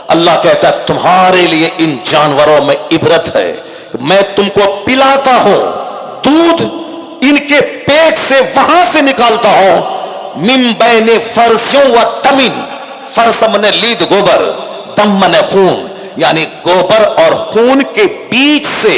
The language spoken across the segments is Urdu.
اللہ کہتا ہے تمہارے لیے ان جانوروں میں عبرت ہے، میں تم کو پلاتا ہوں دودھ ان کے پیٹ سے وہاں سے نکالتا ہوں، من بین فرسیوں و تمن، فرس من لید گوبر، دم من خون، یعنی گوبر اور خون کے بیچ سے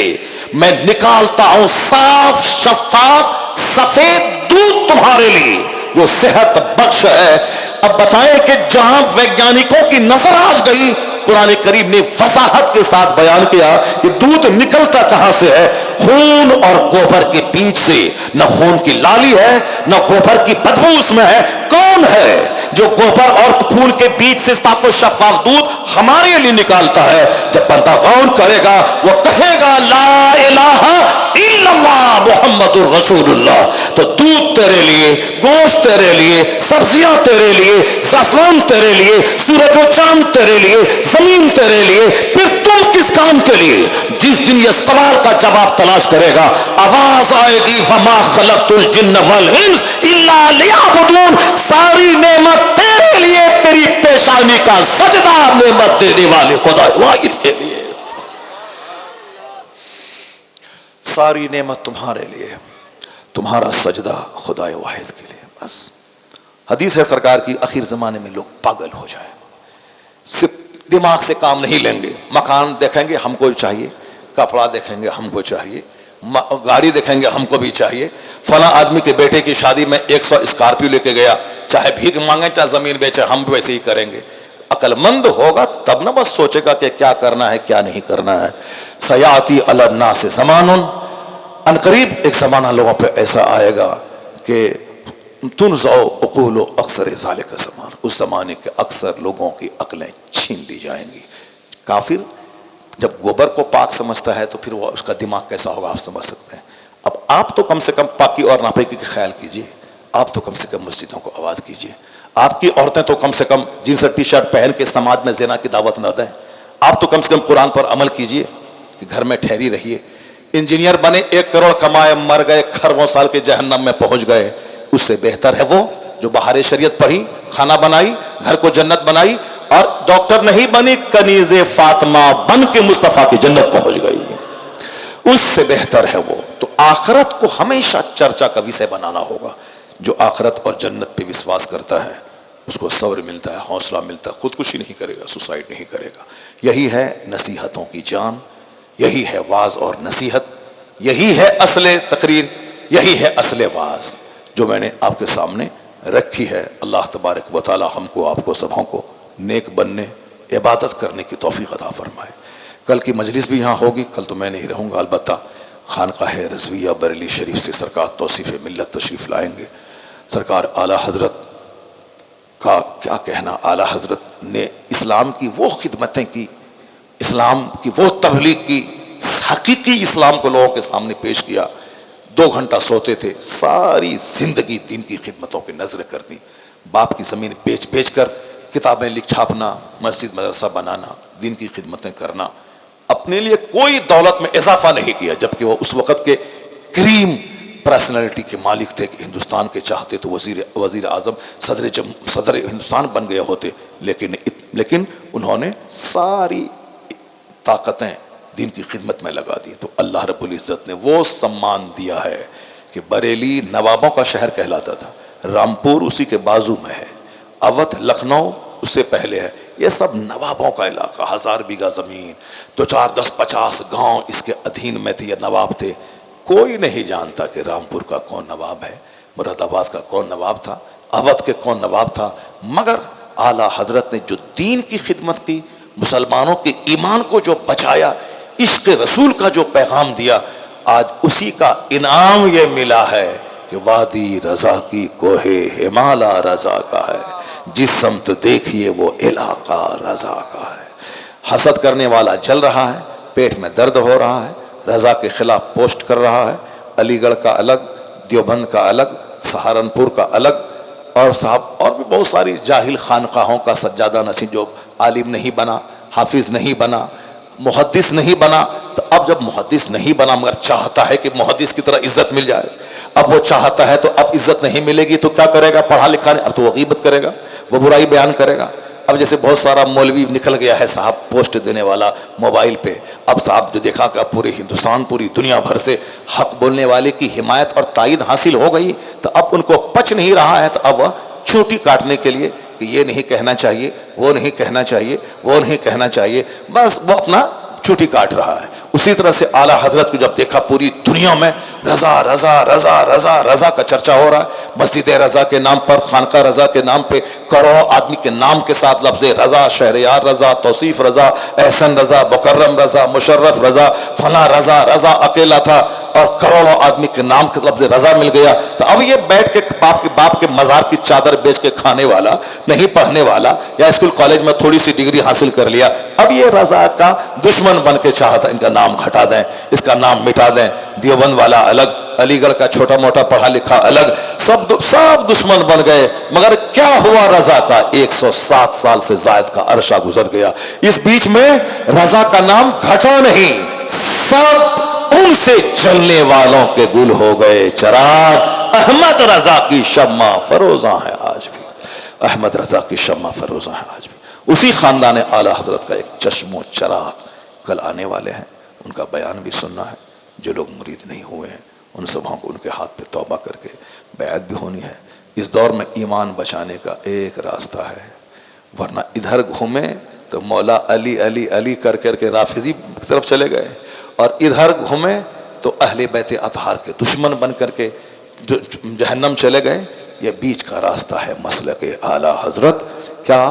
میں نکالتا ہوں صاف شفاف سفید دودھ تمہارے لیے جو صحت بخش ہے۔ اب بتائیں کہ جہاں ویگیانکوں کی نظر آج گئی، قرآن کریم نے وضاحت کے ساتھ بیان کیا کہ دودھ نکلتا کہاں سے ہے، خون اور گوبر کے بیچ سے۔ نہ خون کی لالی ہے نہ گوبر کی بدبو اس میں ہے۔ کون ہے جو گوبر اور خون کے بیچ سے صاف و شفاف دودھ ہمارے لیے نکالتا ہے؟ جب بندہ غور کرے گا وہ کہے گا لا الہ الا اللہ محمد الرسول اللہ، تو دودھ تیرے لیے، گوشت تیرے لیے، سبزیاں تیرے لیے، زعفران تیرے لیے، سورج و چاند تیرے لیے، زمین تیرے لیے، پھر تم کس کام کے لیے؟ جس دن یہ سوال کا جواب تلاش کرے گا، آواز آئے گی وما خلقت الجن والانس الا لیعبدون، ساری نعمت تیرے لیے، تیری پیشانی کا سجدہ نعمت دینے والے خدا واحد کے لیے، ساری نعمت تمہارے لیے، تمہارا سجدہ خدا واحد کے لیے۔ بس حدیث ہے سرکار کی، آخر زمانے میں لوگ پاگل ہو جائیں، صرف دماغ سے کام نہیں لیں گے، مکان دیکھیں گے ہم کو چاہیے، کپڑا دیکھیں گے ہم کو چاہیے، گاڑی دیکھیں گے ہم کو بھی چاہیے، فلاں آدمی کے بیٹے کی شادی میں 100 اسکارپیو لے کے گیا، چاہے بھیک مانگے چاہے زمین بیچے، ہم بھی ویسے ہی کریں گے۔ عقل مند ہوگا تب نہ بس سوچے گا کہ کیا کرنا ہے کیا نہیں کرنا ہے۔ سیاتی علی الناس زمان، ان قریب ایک زمانہ لوگوں پہ ایسا آئے گا کہ تنزع عقول اکثر ذالک زمان، اس زمانے کے اکثر لوگوں کی عقلیں چھین لی جائیں گی۔ کافر جب گوبر کو پاک سمجھتا ہے تو پھر وہ اس کا دماغ کیسا ہوگا آپ سمجھ سکتے ہیں۔ اب آپ تو کم سے کم پاکی اور ناپاکی کا خیال کیجئے، آپ تو کم سے کم مسجدوں کو آباد کیجئے، آپ کی عورتیں تو کم سے کم جینس اور ٹی شرٹ پہن کے سماج میں زنا کی دعوت نہ دیں، آپ تو کم سے کم قرآن پر عمل کیجئے کہ گھر میں ٹھہری رہیے۔ انجینئر بنے 1 کروڑ کمائے مر گئے، خربوں سال کے جہنم میں پہنچ گئے، اس سے بہتر ہے وہ جو بہار شریعت پڑھی، کھانا بنائی، گھر کو جنت بنائی، اور ڈاکٹر نہیں بنی، کنیز فاطمہ بن کے مصطفیٰ کی جنت پہنچ گئی، اس سے بہتر ہے وہ۔ تو آخرت کو ہمیشہ چرچا کا وشے بنانا ہوگا۔ جو آخرت اور جنت پہ وشواس کرتا ہے اس کو صبر ملتا ہے، حوصلہ ملتا ہے، خودکشی نہیں کرے گا، سوسائڈ نہیں کرے گا۔ یہی ہے نصیحتوں کی جان، یہی ہے واعظ اور نصیحت، یہی ہے اصل تقریر، یہی ہے اصل واعظ جو میں نے آپ کے سامنے رکھی ہے۔ اللہ تبارک و تعالی ہم کو، آپ کو، سبوں کو نیک بننے، عبادت کرنے کی توفیق عطا فرمائے۔ کل کی مجلس بھی یہاں ہوگی، کل تو میں نہیں رہوں گا، البتہ خانقاہ رضویہ بریلی شریف سے سرکار توصیف ملت تشریف لائیں گے۔ سرکار اعلیٰ حضرت کا کیا کہنا، اعلیٰ حضرت نے اسلام کی وہ خدمتیں کی، اسلام کی وہ تبلیغ کی، حقیقی اسلام کو لوگوں کے سامنے پیش کیا۔ 2 گھنٹہ سوتے تھے، ساری زندگی دین کی خدمتوں کی نظر کر دی، باپ کی زمین بیچ بیچ کر کتابیں لکھ چھاپنا، مسجد مدرسہ بنانا، دین کی خدمتیں کرنا، اپنے لیے کوئی دولت میں اضافہ نہیں کیا، جبکہ وہ اس وقت کے کریم پرسنالٹی کے مالک تھے کہ ہندوستان کے چاہتے تو وزیر اعظم، صدر ہندوستان بن گئے ہوتے، لیکن انہوں نے ساری طاقتیں دین کی خدمت میں لگا دی۔ تو اللہ رب العزت نے وہ سمان دیا ہے کہ بریلی نوابوں کا شہر کہلاتا تھا، رامپور اسی کے بازو میں ہے، اودھ لکھنؤ اس سے پہلے ہے، یہ سب نوابوں کا علاقہ، 1000 بیگھہ زمین، 2 4 10 50 گاؤں اس کے ادھین میں تھے، یہ نواب تھے۔ کوئی نہیں جانتا کہ رامپور کا کون نواب ہے، مراد آباد کا کون نواب تھا، اودھ کے کون نواب تھا، مگر اعلیٰ حضرت نے جو دین کی خدمت کی، مسلمانوں کے ایمان کو جو بچایا، عشق رسول کا جو پیغام دیا، آج اسی کا انعام یہ ملا ہے کہ وادی رضا کی کوہ ہمالا رضا کا ہے، جس سمت دیکھیے وہ علاقہ رضا کا ہے۔ حسد کرنے والا جل رہا ہے، پیٹ میں درد ہو رہا ہے، رضا کے خلاف پوسٹ کر رہا ہے، علی گڑھ کا الگ، دیوبند کا الگ، سہارنپور کا الگ، اور صاحب اور بھی بہت ساری جاہل خانقاہوں کا سجادہ نشین جو عالم نہیں بنا، حافظ نہیں بنا، محدث نہیں بنا۔ تو اب جب محدث نہیں بنا مگر چاہتا ہے کہ محدث کی طرح عزت مل جائے، اب وہ چاہتا ہے تو اب عزت نہیں ملے گی تو کیا کرے گا؟ پڑھا لکھا نہیں، اب تو وہ غیبت کرے گا، وہ برائی بیان کرے گا۔ اب جیسے بہت سارا مولوی نکل گیا ہے صاحب پوسٹ دینے والا موبائل پہ، اب صاحب جو دیکھا کہ پورے ہندوستان پوری دنیا بھر سے حق بولنے والے کی حمایت اور تائید حاصل ہو گئی، تو اب ان کو پچ نہیں رہا ہے، تو اب چوٹی کاٹنے کے لیے کہ یہ نہیں کہنا چاہیے، وہ نہیں کہنا چاہیے، وہ نہیں کہنا چاہیے، بس وہ اپنا چوٹی کاٹ رہا ہے۔ اسی طرح سے اعلیٰ حضرت کو جب دیکھا پوری دنیا میں رضا رضا رضا رضا رضا کا چرچا ہو رہا ہے، مسجد رضا کے نام پر، خانقاہ رضا کے نام پہ کروڑوں آدمی کے نام کے ساتھ لفظ رضا، شہریار رضا، توصیف رضا، احسن رضا، مکرم رضا، مشرف رضا، فلاں رضا، رضا اکیلا تھا اور کروڑوں آدمی کے نام کے لفظ رضا مل گیا، تو اب یہ بیٹھ کے باپ کے مزار کی چادر بیچ کے کھانے والا، نہیں پڑھنے والا، یا اسکول کالج میں تھوڑی سی ڈگری حاصل کر لیا، اب یہ رضا کا دشمن بن کے چاہتا ان کا نام گھٹا دیں، اس کا نام مٹا دیں، دیوبند والا الگ، علی گڑھ کا چھوٹا موٹا پڑھا لکھا الگ، سب دشمن بن گئے۔ مگر کیا ہوا رضا کا؟ 107 سال سے زائد کا عرصہ گزر گیا، اس بیچ میں رضا کا نام گھٹا نہیں، سب ان سے جلنے والوں کے گل ہو گئے چراغ۔ احمد رضا کی شمع فروزاں ہے آج بھی، احمد رضا کی شمع فروزاں ہے آج بھی۔ اسی خاندان اعلیٰ حضرت کا ایک چشم و چراغ کل آنے والے ہیں، ان کا بیان بھی سننا ہے۔ جو لوگ مرید نہیں ہوئے ہیں ان سبوں کو ان کے ہاتھ پہ توبہ کر کے بیعت بھی ہونی ہے۔ اس دور میں ایمان بچانے کا ایک راستہ ہے، ورنہ ادھر گھومے تو مولا علی علی علی کر کے رافضی کی طرف چلے گئے، اور ادھر گھومے تو اہل بیت اطہار کے دشمن بن کر کے جہنم چلے گئے۔ یہ بیچ کا راستہ ہے مسلک اعلیٰ حضرت۔ کیا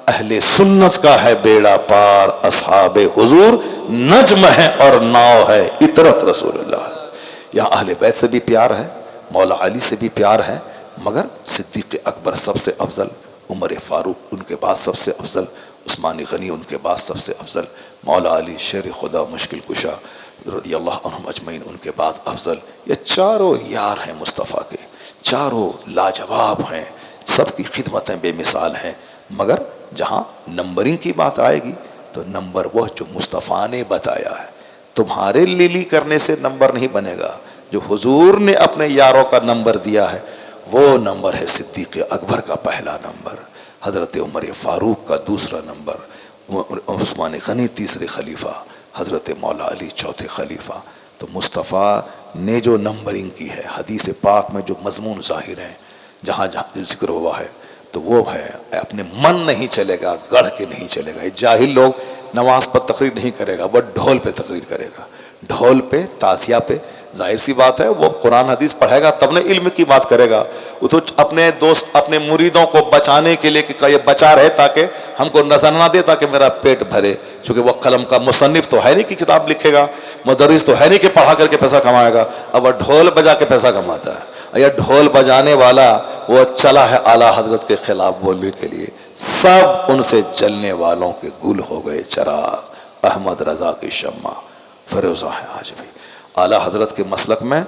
اہل سنت کا ہے بیڑا پار، اصحاب حضور نجم ہے اور ناؤ ہے اطرت رسول اللہ۔ یہاں اہل بیت سے بھی پیار ہے، مولا علی سے بھی پیار ہے، مگر صدیق اکبر سب سے افضل، عمر فاروق ان کے بعد سب سے افضل، عثمان غنی ان کے بعد سب سے افضل، مولا علی شیر خدا مشکل کشا رضی اللہ عنہم اجمعین ان کے بعد افضل۔ یہ چاروں یار ہیں مصطفیٰ کے، چاروں لاجواب ہیں، سب کی خدمتیں بے مثال ہیں، مگر جہاں نمبرنگ کی بات آئے گی تو نمبر وہ جو مصطفیٰ نے بتایا ہے۔ تمہارے لیلی کرنے سے نمبر نہیں بنے گا، جو حضور نے اپنے یاروں کا نمبر دیا ہے وہ نمبر ہے صدیق اکبر کا پہلا نمبر، حضرت عمر فاروق کا دوسرا نمبر، عثمان غنی تیسرے خلیفہ، حضرت مولا علی چوتھے خلیفہ۔ تو مصطفیٰ نے جو نمبرنگ کی ہے، حدیث پاک میں جو مضمون ظاہر ہیں، جہاں جہاں ذکر ہوا ہے تو وہ ہے اپنے من نہیں چلے گا، گڑھ کے نہیں چلے گا۔ جاہل لوگ نماز پر تقریر نہیں کرے گا، وہ ڈھول پہ تقریر کرے گا، ڈھول پہ، تازیہ پہ۔ ظاہر سی بات ہے وہ قرآن حدیث پڑھے گا تب نے علم کی بات کرے گا۔ وہ تو اپنے دوست اپنے مریدوں کو بچانے کے لیے کہ یہ بچا رہے تاکہ ہم کو نظر نہ دے، تاکہ میرا پیٹ بھرے، چونکہ وہ قلم کا مصنف تو ہے نہیں کہ کتاب لکھے گا، مدرس تو ہے نہیں کہ پڑھا کر کے پیسہ کمائے گا، اب وہ ڈھول بجا کے پیسہ کماتا ہے۔ یہ ڈھول بجانے والا وہ چلا ہے اعلیٰ حضرت کے خلاف بولنے کے لیے، سب ان سے جلنے والوں کے گل ہو گئے چراغ۔ احمد رضا کی شمع فروزاں ہے آج بھی۔ اعلیٰ حضرت کے مسلک میں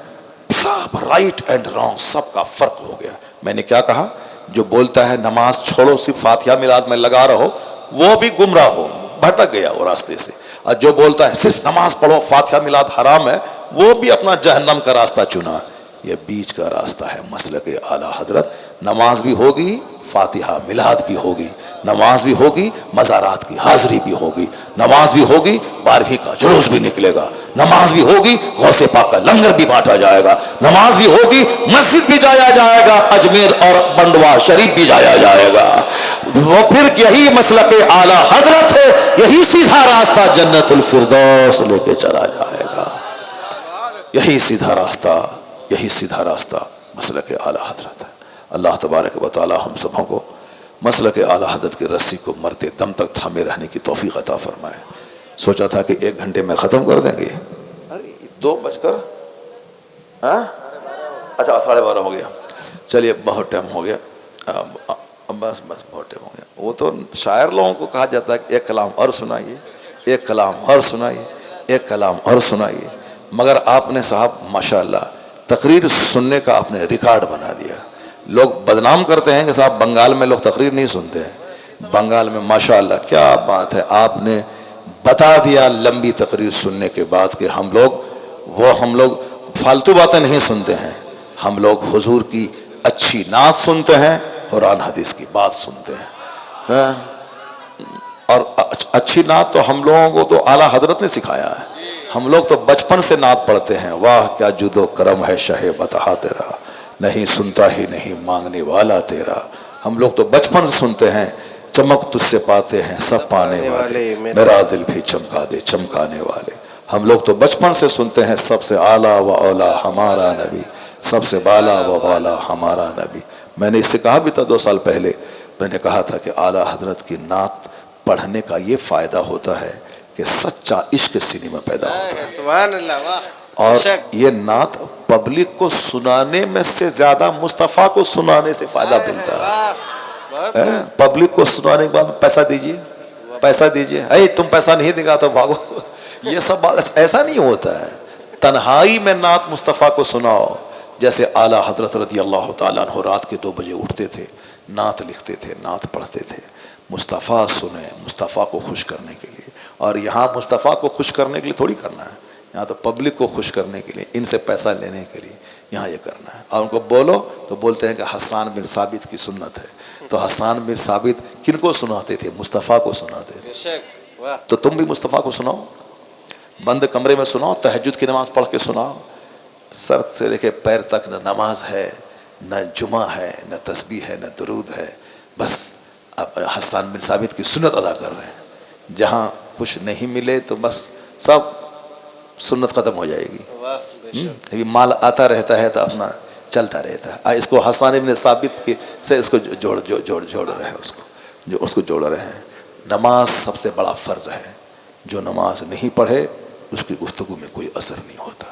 سب رائٹ اینڈ رانگ سب کا فرق ہو گیا۔ میں نے کیا کہا؟ جو بولتا ہے نماز چھوڑو صرف فاتحہ میلاد میں لگا رہو، وہ بھی گمراہ ہو، بھٹک گیا وہ راستے سے، اور جو بولتا ہے صرف نماز پڑھو فاتحہ میلاد حرام ہے، وہ بھی اپنا جہنم کا راستہ چنا۔ یہ بیچ کا راستہ ہے مسلک اعلیٰ حضرت۔ نماز بھی ہوگی، فاتحہ میلاد بھی ہوگی، نماز بھی ہوگی، مزارات کی حاضری بھی ہوگی، نماز بھی ہوگی، 12ویں کا جلوس بھی نکلے گا، نماز بھی ہوگی، غوث پاک کا لنگر بھی بانٹا جائے گا، نماز بھی ہوگی، مسجد بھی جایا جائے گا، اجمیر اور بنڈوا شریف بھی جایا جائے گا۔ وہ پھر یہی مسلک اعلیٰ حضرت ہے، یہی سیدھا راستہ جنت الفردوس لے کے چلا جائے گا۔ یہی سیدھا راستہ، یہی سیدھا راستہ مسلک اعلیٰ حضرت ہے۔ اللہ تبارک و تعالی ہم سبوں کو مسلک اعلیٰ حضرت کی رسی کو مرتے دم تک تھامے رہنے کی توفیق عطا فرمائے۔ سوچا تھا کہ 1 گھنٹے میں ختم کر دیں گے، ارے 2 بج کر اچھا 12:30 ہو گیا، چلیے بہت ٹائم ہو گیا، بس بہت ٹائم ہو گیا۔ وہ تو شاعر لوگوں کو کہا جاتا ہے کہ ایک کلام اور سنائیے، ایک کلام اور سنائیے، ایک کلام اور سنائیے، مگر آپ نے صاحب ماشاءاللہ تقریر سننے کا آپ نے ریکارڈ بنا دیا۔ لوگ بدنام کرتے ہیں کہ صاحب بنگال میں لوگ تقریر نہیں سنتے ہیں، بنگال میں ماشاءاللہ کیا بات ہے، آپ نے بتا دیا لمبی تقریر سننے کے بعد کہ ہم لوگ فالتو باتیں نہیں سنتے ہیں، ہم لوگ حضور کی اچھی نعت سنتے ہیں، قرآن حدیث کی بات سنتے ہیں۔ اور اچھی نعت تو ہم لوگوں کو تو اعلیٰ حضرت نے سکھایا ہے. ہم لوگ تو بچپن سے نعت پڑھتے ہیں. واہ کیا جود و کرم ہے شہ بتہا تیرا، نہیں سنتا ہی نہیں مانگنے والا تیرا. ہم لوگ تو بچپن سے سنتے ہیں چمک تجھ سے پاتے ہیں سب پانے والے، میرا دل بھی چمکا دے چمکانے والے. ہم لوگ تو بچپن سے سنتے ہیں سب سے اعلیٰ و اولا ہمارا نبی، سب سے بالا و بالا ہمارا نبی. میں نے اس سے کہا بھی تھا 2 سال پہلے، میں نے کہا تھا کہ اعلیٰ حضرت کی نعت پڑھنے کا یہ فائدہ ہوتا ہے کہ سچا عشق سینے میں پیدا ہوتا ہے. سبحان اللہ. واہ. اور یہ نعت پبلک کو سنانے میں سے زیادہ مصطفیٰ کو سنانے سے فائدہ ملتا ہے. پبلک کو سنانے کے بعد پیسہ دیجئے پیسہ دیجئے، اے تم پیسہ نہیں دے گا تو بھاگو. یہ سب بات ایسا نہیں ہوتا ہے. تنہائی میں نعت مصطفیٰ کو سناؤ. جیسے اعلیٰ حضرت رضی اللہ تعالیٰ عنہ رات کے 2 بجے اٹھتے تھے، نعت لکھتے تھے، نعت پڑھتے تھے. مصطفیٰ سنیں، مصطفیٰ کو خوش کرنے کے لیے. اور یہاں مصطفیٰ کو خوش کرنے کے لیے تھوڑی کرنا ہے، یہاں تو پبلک کو خوش کرنے کے لیے، ان سے پیسہ لینے کے لیے یہاں یہ کرنا ہے. اور ان کو بولو تو بولتے ہیں کہ حسان بن ثابت کی سنت ہے. تو حسان بن ثابت کن کو سناتے تھے؟ مصطفیٰ کو سناتے تھے. تو تم بھی مصطفیٰ کو سناؤ، بند کمرے میں سناؤ، تہجد کی نماز پڑھ کے سناؤ. سر سے لے کے پیر تک نہ نماز ہے، نہ جمعہ ہے، نہ تسبیح ہے، نہ درود ہے. بس اب حسان بن ثابت کی سنت ادا کر رہے ہیں. جہاں کچھ نہیں ملے تو بس سب سنت ختم ہو جائے گی. ابھی مال آتا رہتا ہے تو اپنا چلتا رہتا ہے. اس کو حسان بن ثابت کے سے اس کو جوڑ رہے ہیں، اس کو جوڑ رہے ہیں. نماز سب سے بڑا فرض ہے. جو نماز نہیں پڑھے اس کی گفتگو میں کوئی اثر نہیں ہوتا.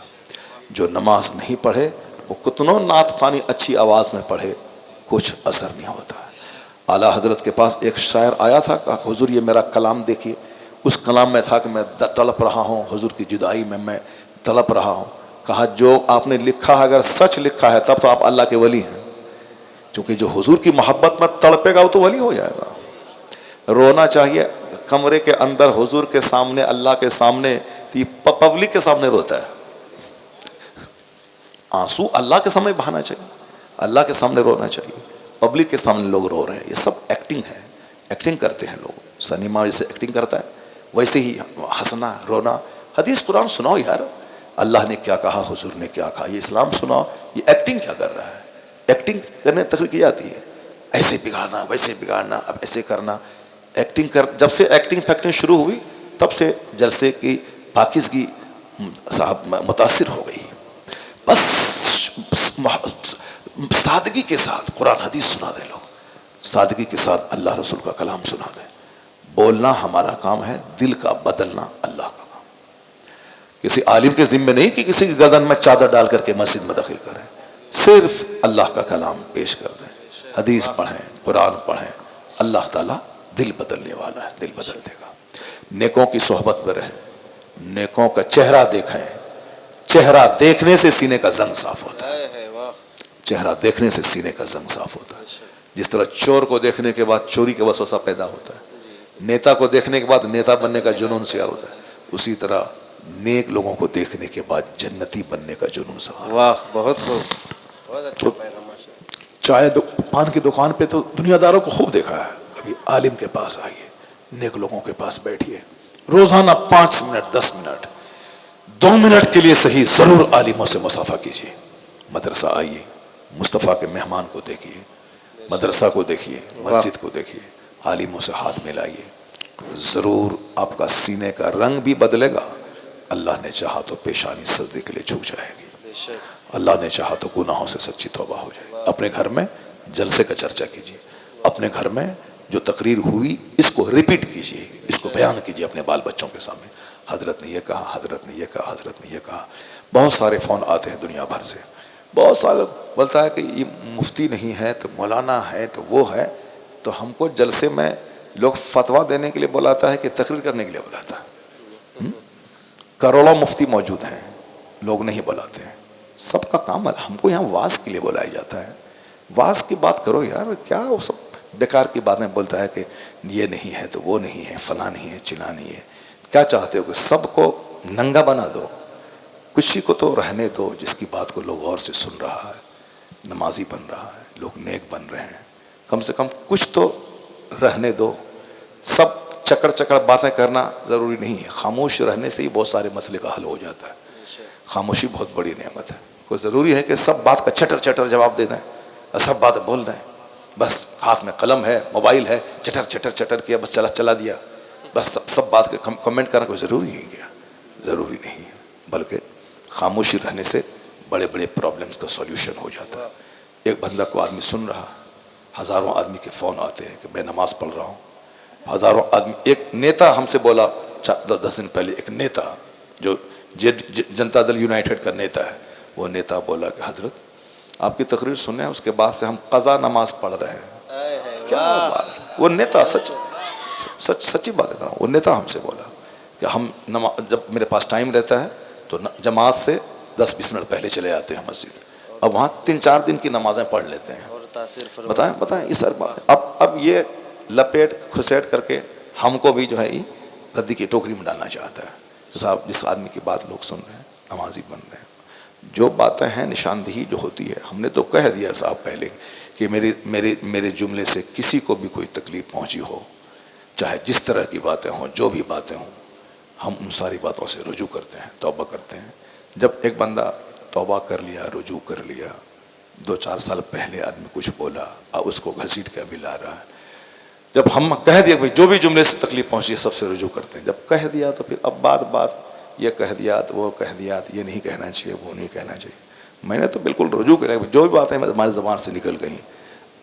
جو نماز نہیں پڑھے وہ کتنوں نعت خوانی اچھی آواز میں پڑھے، کچھ اثر نہیں ہوتا. اعلیٰ حضرت کے پاس ایک شاعر آیا تھا، کہا حضور یہ میرا کلام دیکھیے. اس کلام میں تھا کہ میں تڑپ رہا ہوں حضور کی جدائی میں تڑپ رہا ہوں. کہا جو آپ نے لکھا ہے اگر سچ لکھا ہے تب تو آپ اللہ کے ولی ہیں، کیونکہ جو حضور کی محبت میں تڑپے گا وہ تو ولی ہو جائے گا. رونا چاہیے کمرے کے اندر حضور کے سامنے، اللہ کے سامنے، پبلک کے سامنے روتا ہے. آنسو اللہ کے سامنے بہانا چاہیے، اللہ کے سامنے رونا چاہیے. پبلک کے سامنے لوگ رو رہے ہیں، یہ سب ایکٹنگ ہے. ایکٹنگ کرتے ہیں لوگ. سنیما جیسے ایکٹنگ کرتا ہے ویسے ہی ہنسنا رونا. حدیث قرآن سناؤ یار، اللہ نے کیا کہا، حضور نے کیا کہا. یہ اسلام سناؤ. یہ ایکٹنگ کیا کر رہا ہے؟ ایکٹنگ کرنے تخلیق کی جاتی ہے. ایسے بگاڑنا ویسے بگاڑنا، اب ایسے کرنا. ایکٹنگ جب سے ایکٹنگ فیکٹنگ شروع ہوئی تب سے جلسے کی پاکیزگی صاحب متاثر ہو گئی. بس سادگی کے ساتھ قرآن حدیث سنا دے لوگ، سادگی کے ساتھ اللہ رسول کا کلام سنا دے. بولنا ہمارا کام ہے، دل کا بدلنا اللہ کا کام. کسی عالم کے ذمہ نہیں کہ کسی کی گردن میں چادر ڈال کر کے مسجد میں داخل کریں. صرف اللہ کا کلام پیش کر دیں، حدیث پڑھیں، قرآن پڑھیں. اللہ تعالیٰ دل بدلنے والا ہے، دل بدل دے گا. نیکوں کی صحبت میں رہیں، نیکوں کا چہرہ دیکھیں. چہرہ دیکھنے سے سینے کا زنگ صاف ہوتا ہے. چہرہ دیکھنے سے سینے کا زنگ صاف ہوتا ہے. جس طرح چور کو دیکھنے کے بعد چوری کا وسوسہ پیدا ہوتا ہے، نیتا کو دیکھنے کے بعد نیتا بننے کا جنون سیار ہوتا ہے، اسی طرح نیک لوگوں کو دیکھنے کے بعد جنتی بننے کا جنون سوار. واہ بہت خوب، بہت اچھا پیغام. چائے پان کی دکان پہ تو دنیا داروں کو خوب دیکھا ہے. کبھی عالم کے پاس آئیے، نیک لوگوں کے پاس بیٹھیے. روزانہ 5 منٹ 10 منٹ 2 منٹ کے لیے صحیح ضرور عالموں سے مصافحہ کیجیے. مدرسہ آئیے، مصطفیٰ کے مہمان کو دیکھیے، مدرسہ کو دیکھیے، مسجد کو دیکھیے، عالموں سے ہاتھ ملائیے. ضرور آپ کا سینے کا رنگ بھی بدلے گا. اللہ نے چاہا تو پیشانی سجدے کے لیے جھک جائے گی، اللہ نے چاہا تو گناہوں سے سچی توبہ ہو جائے گی. اپنے گھر میں جلسے کا چرچا کیجیے، اپنے گھر میں جو تقریر ہوئی اس کو ریپیٹ کیجیے، اس کو بیان کیجیے اپنے بال بچوں کے سامنے. حضرت نے یہ کہا، حضرت نے یہ کہا، حضرت نے یہ کہا. بہت سارے فون آتے ہیں دنیا بھر سے، بہت سارے بولتا ہے کہ یہ مفتی نہیں ہے تو مولانا ہے تو وہ ہے. تو ہم کو جلسے میں لوگ فتویٰ دینے کے لیے بلاتا ہے کہ تقریر کرنے کے لیے بلاتا ہے. کروڑوں مفتی موجود ہیں، لوگ نہیں بلاتے ہیں. سب کا کام ہے. ہم کو یہاں واز کے لیے بلایا جاتا ہے. واز کی بات کرو یار، کیا وہ سب بیکار کی باتیں بولتا ہے کہ یہ نہیں ہے تو وہ نہیں ہے، فلاں نہیں ہے، چنا نہیں ہے. کیا چاہتے ہو کہ سب کو ننگا بنا دو؟ کسی کو تو رہنے دو جس کی بات کو لوگ غور سے سن رہا ہے، نمازی بن رہا ہے، لوگ نیک بن رہے ہیں. کم سے کم کچھ تو رہنے دو. سب چکر باتیں کرنا ضروری نہیں ہے. خاموش رہنے سے ہی بہت سارے مسئلے کا حل ہو جاتا ہے. خاموشی بہت بڑی نعمت ہے. کوئی ضروری ہے کہ سب بات کا چٹر جواب دے دیں اور سب باتیں بول دیں. بس ہاتھ میں قلم ہے, موبائل ہے, چٹر کیا, بس چلا دیا, بس سب بات کے کمنٹ کرنا کوئی ضروری ہے کیا؟ ضروری نہیں ہے. بلکہ خاموشی رہنے سے بڑے بڑے پرابلمز کا سولوشن ہو جاتا ہے. ایک بندہ کو آدمی سن رہا, ہزاروں آدمی کے فون آتے ہیں کہ میں نماز پڑھ رہا ہوں, ہزاروں آدمی. ایک نیتا ہم سے بولا 10 دن پہلے, ایک نیتا جو جنتا دل یونائٹڈ کا نیتا ہے, وہ نیتا بولا کہ حضرت آپ کی تقریر سنیں, اس کے بعد سے ہم قضا نماز پڑھ رہے ہیں. کیا بات! وہ نیتا سچی بات کر رہا ہوں, وہ نیتا ہم سے بولا کہ ہم جب میرے پاس ٹائم رہتا ہے تو جماعت سے 10-20 منٹ پہلے چلے جاتے ہیں مسجد, اب وہاں 3-4 دن کی نمازیں پڑھ لیتے ہیں. بتائیں یہ سر بات. اب یہ لپیٹ کھسیٹ کر کے ہم کو بھی جو ہے ردی کی ٹوکری میں ڈالنا چاہتا ہے. صاحب جس آدمی کی بات لوگ سن رہے ہیں, نمازی بن رہے ہیں, جو باتیں ہیں نشاندہی جو ہوتی ہے, ہم نے تو کہہ دیا صاحب پہلے کہ میرے جملے سے کسی کو بھی کوئی تکلیف پہنچی ہو, چاہے جس طرح کی باتیں ہوں, جو بھی باتیں ہوں, ہم ان ساری باتوں سے رجوع کرتے ہیں, توبہ کرتے ہیں. جب ایک بندہ توبہ کر لیا, رجوع کر لیا, 2-4 سال پہلے آدمی کچھ بولا اور اس کو گھسیٹ کے ابھی لا رہا ہے, جب ہم کہہ دیا جو بھی جملے سے تکلیف پہنچی ہے سب سے رجوع کرتے ہیں. جب کہہ دیا تو پھر اب بات یہ کہہ دیا تو وہ کہہ دیا, یہ نہیں کہنا چاہیے, وہ نہیں کہنا چاہیے. میں نے تو بالکل رجوع کیا, جو بھی باتیں ہماری زبان سے نکل گئیں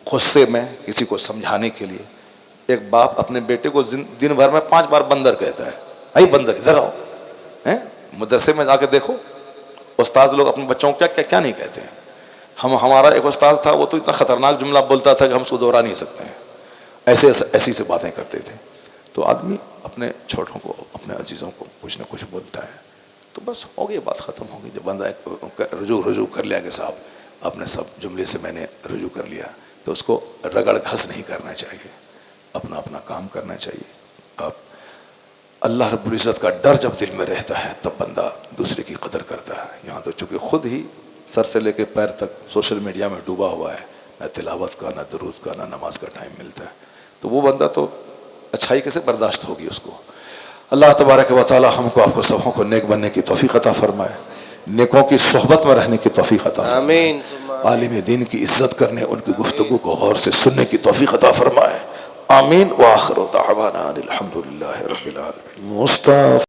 غصے میں کسی کو سمجھانے کے لیے. ایک باپ اپنے بیٹے کو دن بھر میں 5 بار بندر کہتا ہے, اے بندر ادھر آؤ. مدرسے میں جا کے دیکھو استاذ لوگ اپنے بچوں کو کیا نہیں کہتے ہیں. ہمارا ایک استاذ تھا, وہ تو اتنا خطرناک جملہ بولتا تھا کہ ہم اس کو دوہرا نہیں سکتے ہیں. ایسی سے باتیں کرتے تھے. تو آدمی اپنے چھوٹوں کو, اپنے عزیزوں کو کچھ نہ کچھ بولتا ہے تو بس ہو گئی, بات ختم ہو گئی. جب بندہ رجوع کر لیا کہ صاحب اپنے سب جملے سے میں نے رجوع کر لیا, تو اس کو رگڑ گھس نہیں کرنا چاہیے, اپنا کام کرنا چاہیے. اب اللہ رب العزت کا ڈر جب دل میں رہتا ہے تب بندہ دوسرے کی قدر کرتا ہے. یہاں تو چونکہ خود ہی سر سے لے کے پیر تک سوشل میڈیا میں ڈوبا ہوا ہے, نہ تلاوت کا, نہ درود کا, نہ نماز کا ٹائم ملتا ہے, تو وہ بندہ تو اچھائی کیسے برداشت ہوگی اس کو. اللہ تبارک و تعالی ہم کو, آپ کو سبوں کو نیک بننے کی توفیق عطا فرمائے, نیکوں کی صحبت میں رہنے کی توفیق عطا فرمائے, آمین. عالم دین کی عزت کرنے, ان کی گفتگو کو غور سے سننے کی توفیق عطا فرمائے. آمین. وآخر دعوانا الحمدللہ رب العالمین. مصطفیٰ